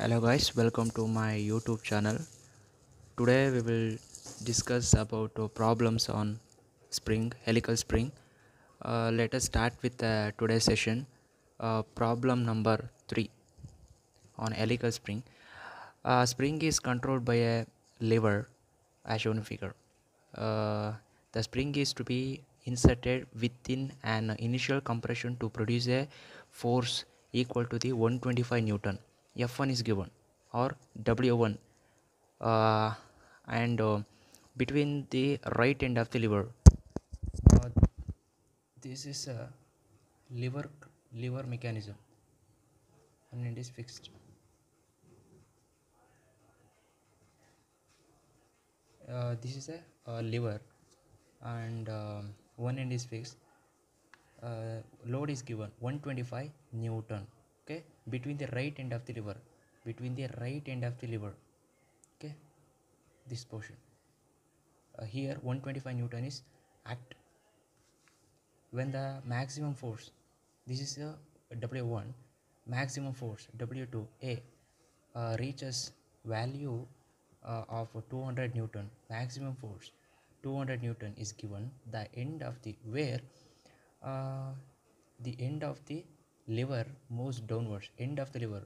Hello guys, welcome to my YouTube channel. Today we will discuss about problems on spring, helical spring. Let us start with today's session. Problem number 3 on helical spring. Spring is controlled by a lever as shown in figure. Uh, the spring is to be inserted within an initial compression to produce a force equal to the 125 Newton. F1 is given or W1 uh, and between the right end of the lever. Uh, this is a lever lever mechanism and it is fixed. This is a lever and one end is fixed. Load is given 125 Newton. Okay, between the right end of the lever, okay, this portion here 125 Newton is act when the maximum force, this is a W1, maximum force W2 A reaches value of 200 Newton. Maximum force 200 Newton is given. The end of the where uh, the end of the lever moves downwards. End of the lever.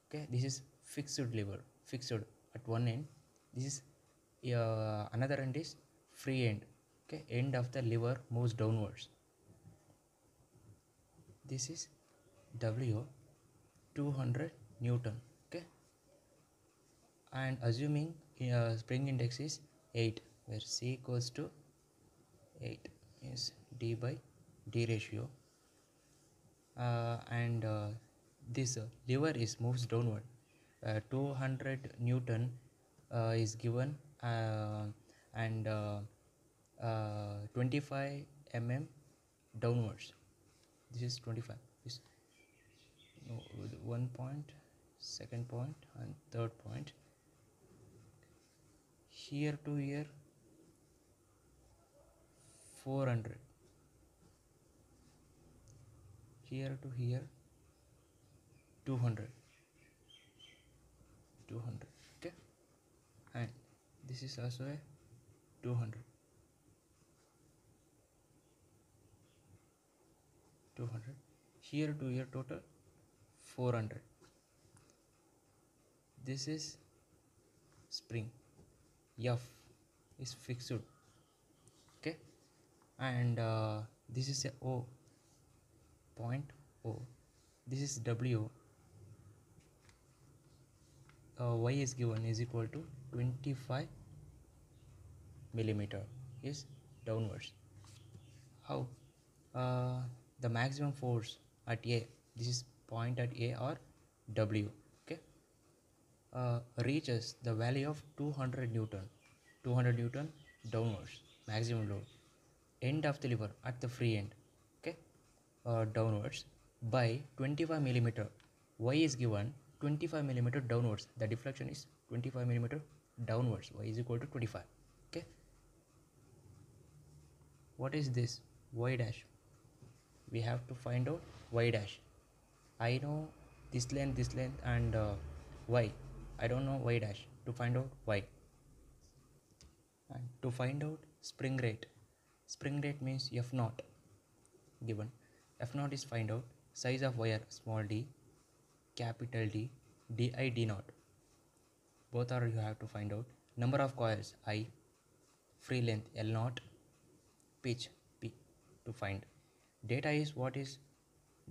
Okay, this is fixed lever. Fixed at one end. This is another end is free end. Okay, end of the lever moves downwards. This is W 200 Newton. Okay, and assuming spring index is 8, where C equals to 8 is D by D ratio, and this lever is moves downward. 200 Newton is given and 25 downwards. This is 25. This no, one point, second point, and third point. Here to here 400. Here to here 200. Okay, and this is also a 200. Here to here total 400. This is spring. F is fixed. Okay, and this is a O point O. This is W. Y is given is equal to 25 millimeter is downwards. How? The maximum force at A, this is point at A or W, okay, reaches the value of 200 Newton. 200 Newton downwards, maximum load. End of the lever at the free end, okay, downwards by 25 millimeter. Y is given 25 millimeter downwards. The deflection is 25 millimeter downwards. Y is equal to 25. Okay. What is this? Y dash. We have to find out y dash. I know this length, and y. I don't know y dash. To find out y. And to find out spring rate. Spring rate means F naught given. F naught is find out size of wire small d, capital D, di d naught. Both are you have to find out. Number of coils I, free length L naught, pitch P to find. Data is what is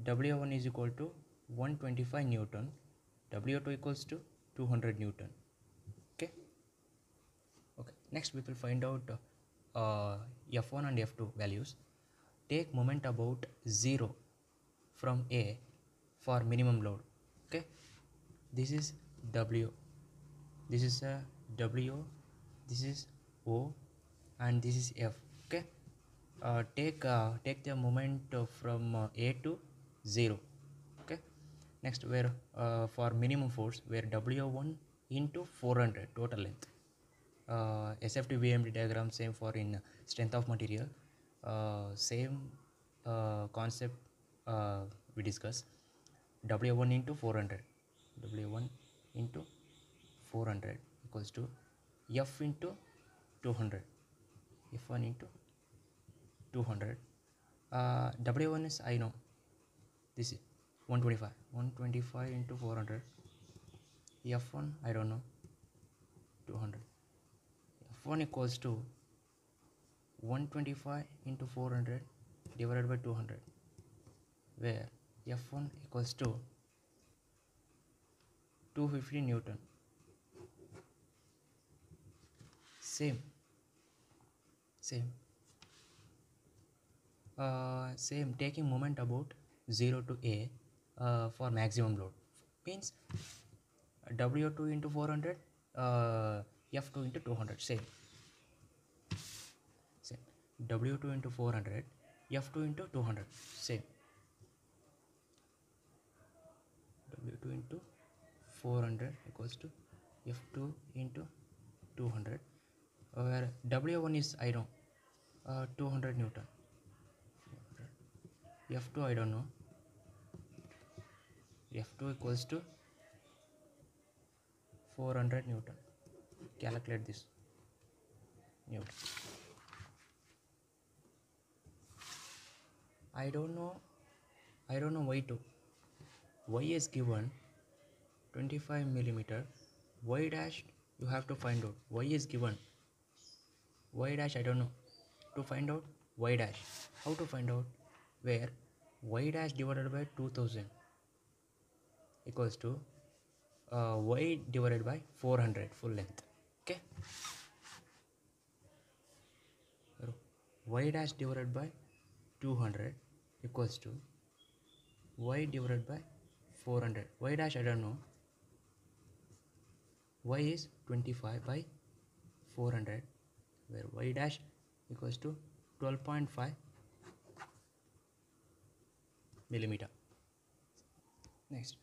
W1 is equal to 125 Newton, W2 equals to 200 Newton. Okay. Next we will find out F1 and F2 values. Take moment about 0 from A for minimum load. Okay. This is W. This is a W. This is O, and this is F. Okay. Take the moment from A to 0. Okay. Next, where for minimum force, where W1 into 400 total length. SFT VMD diagram same for in strength of material. Same concept we discuss. W1 into 400. W1 into 400 equals to F into 200. F1 into 200. W1 is I know. This is 125. 125 into 400. F1 I don't know. 200. F1 equals to 125 into 400 divided by 200, where F1 equals to 250 Newton. Same. Same, taking moment about 0 to A for maximum load means W2 into 400, F2 into 200. Same. W2 into 400, F2 into 200. Same. W2 into 400 equals to F2 into 200, where W1 is I know, 200 Newton. F2 I don't know. F2 equals to 400 Newton. Calculate this. Newton. I don't know Y2. Y is given 25 millimeter. Y dash you have to find out. Y is given. Y dash I don't know. To find out Y dash, how to find out? Where Y dash divided by 2000 equals to Y divided by 400 full length. Okay. Y dash divided by 200 equals to Y divided by 400. Y dash I don't know. Y is 25 by 400, where Y dash equals to 12.5 millimeter. Next,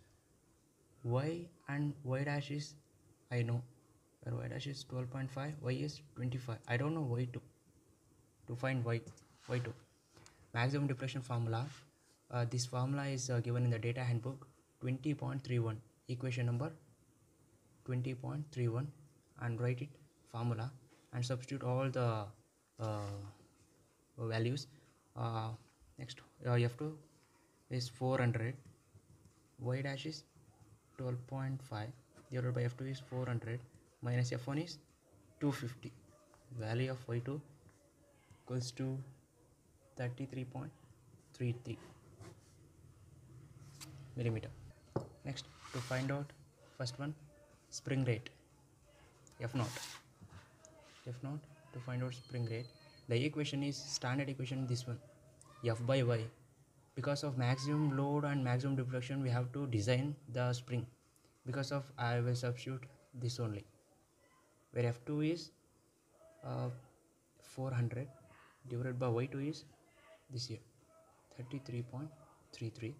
Y and Y dash is I know, where Y dash is 12.5, Y is 25. I don't know Y2. To find Y2, maximum deflection formula. This formula is given in the data handbook 20.31, equation number 20.31, and write it formula and substitute all the values. Next, F2 is 400, Y dash is 12.5 divided by F2 is 400 minus F1 is 250. Value of Y2 equals to 33.33 millimeter. Next, to find out first one, spring rate F0. To find out spring rate, the equation is standard equation, this one, F by Y. Because of maximum load and maximum deflection, we have to design the spring. Because of I will substitute this only, where F2 is 400 divided by Y2 is this here 33.33,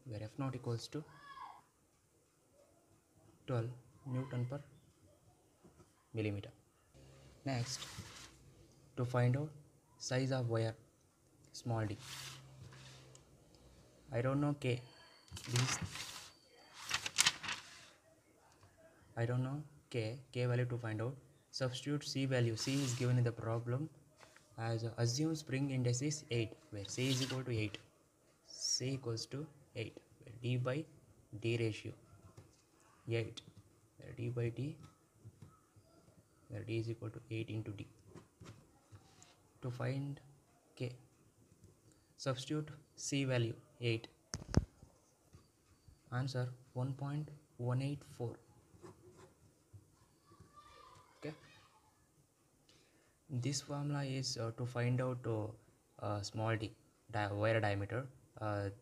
where F0 equals to 12 Newton per millimeter. Next, to find out size of wire, small d. I don't know K. I don't know K value to find out. Substitute C value. C is given in the problem as assume spring index is 8, where C is equal to 8. C equals to 8, where D by D ratio 8, where D by D, where D is equal to 8 into D. To find K, substitute C value 8. Answer 1.184. Okay. This formula is to find out small d wire diameter.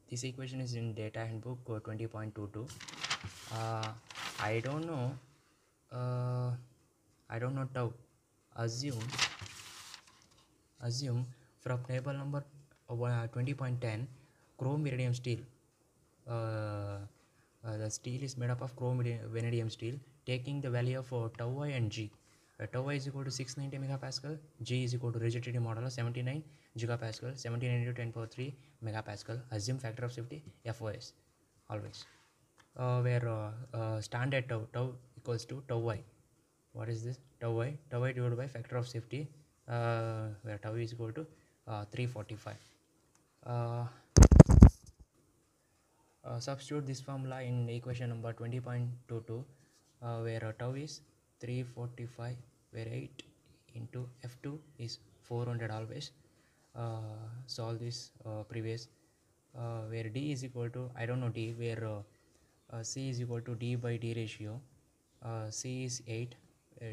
This equation is in data handbook 20.22. I don't know tau. Assume from table number 20.10, chrome iridium steel. The steel is made up of chrome vanadium steel, taking the value of tau I and G. Tau I is equal to 690 megapascal, G is equal to rigidity model of 79 gigapascal, 79 into 10 power 3 megapascal. Assume factor of safety FOS always. where standard tau equals to tau I. What is this? Tau I divided by factor of safety, where tau is equal to 345. Substitute this formula in equation number 20.22, where tau is 345, where 8 into F2 is 400 always. Solve this previous, where D is equal to, I don't know D, where C is equal to D by D ratio. C is 8,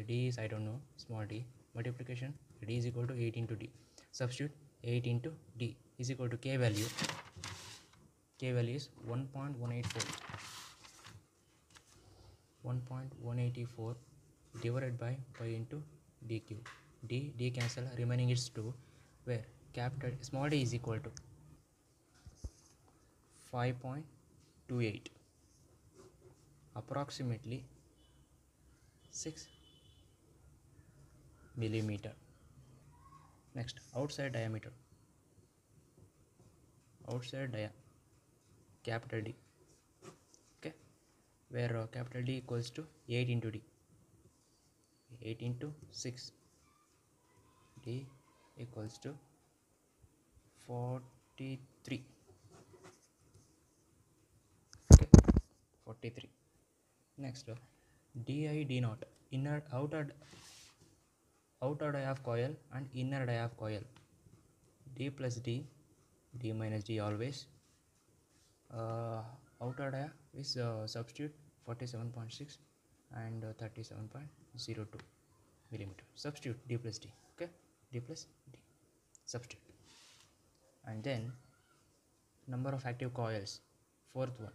D is I don't know, small d. Multiplication, D is equal to 8 into D. Substitute 8 into D is equal to K value. K value is 1.184. 1.184 divided by pi into d cube. D cancel, remaining is 2, where capital small d is equal to 5.28, approximately 6 millimeter. Next, outside diameter. Capital D. Okay, where capital D equals to 8 into D. 8 into 6. D equals to 43. Okay, 43. Next, di d naught, outer die of coil and inner die of coil. D plus D, D minus D always. Outer dia is substitute 47.6 and 37.02 millimeter. Substitute D plus D. Okay, D plus D. Substitute. And then number of active coils. Fourth one,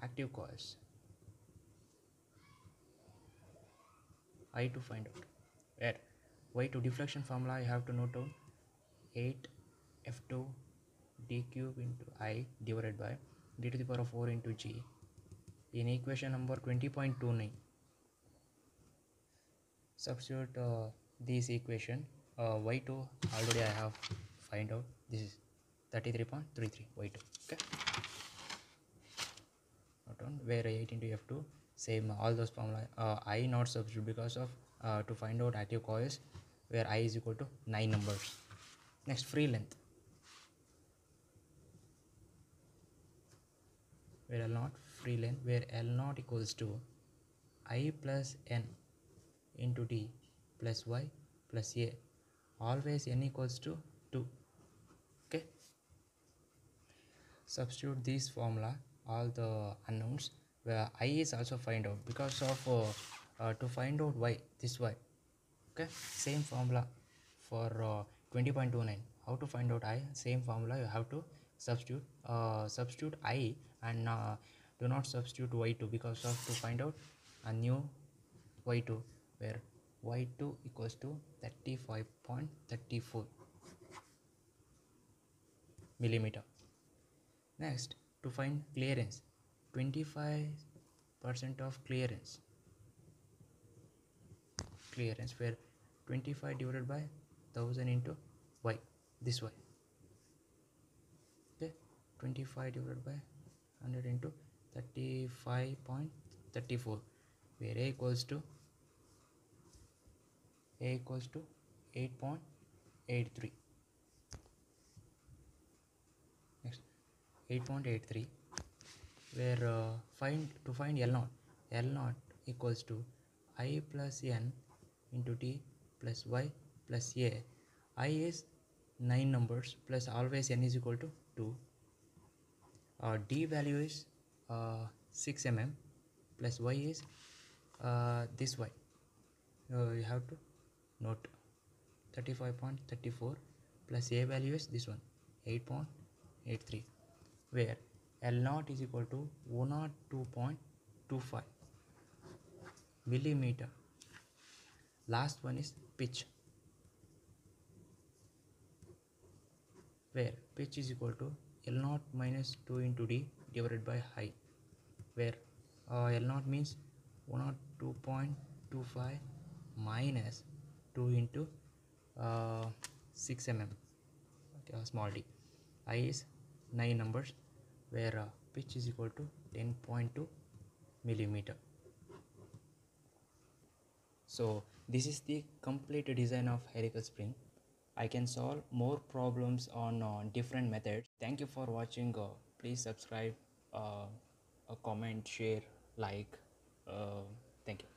active coils. I to find out. Where Y to deflection formula, I have to note down 8 F2 d cube into I divided by d to the power of 4 into G in equation number 20.29. Substitute this equation. Y2 already I have find out. This is 33.33 Y2. Okay, not on, where 8 into F2 same all those formula. I not substitute because of to find out active coils, where I is equal to 9 numbers. Next, free length, where L naught free length, where L naught equals to I plus N into D plus Y plus A. Always N equals to 2. Okay, substitute this formula, all the unknowns, where I is also find out because of to find out Y, this Y. Okay, same formula for 20.29. How to find out I? Same formula, you have to substitute I and do not substitute Y2 because of to find out a new Y2, where Y2 equals to 35.34 millimeter. Next, to find clearance, 25% of clearance, where 25 divided by 1000 into Y, this Y. Okay, 25 divided by 100 into 35.34, where A equals to 8.83. Next, 8.83, where to find L naught equals to I plus N into D plus Y plus A. I is 9 numbers plus always N is equal to 2. D value is 6 mm plus Y is this Y. You have to note 35.34 plus A value is this one 8.83, where L naught is equal to 102.25 millimeter. Last one is pitch, where pitch is equal to L naught minus 2 into D divided by height, where L naught means 102.25 minus 2 into 6 mm, okay, small d. I is 9 numbers, where pitch is equal to 10.2 millimeter. So this is the complete design of helical spring. I can solve more problems on different methods. Thank you for watching. Please subscribe, comment, share, like. Thank you.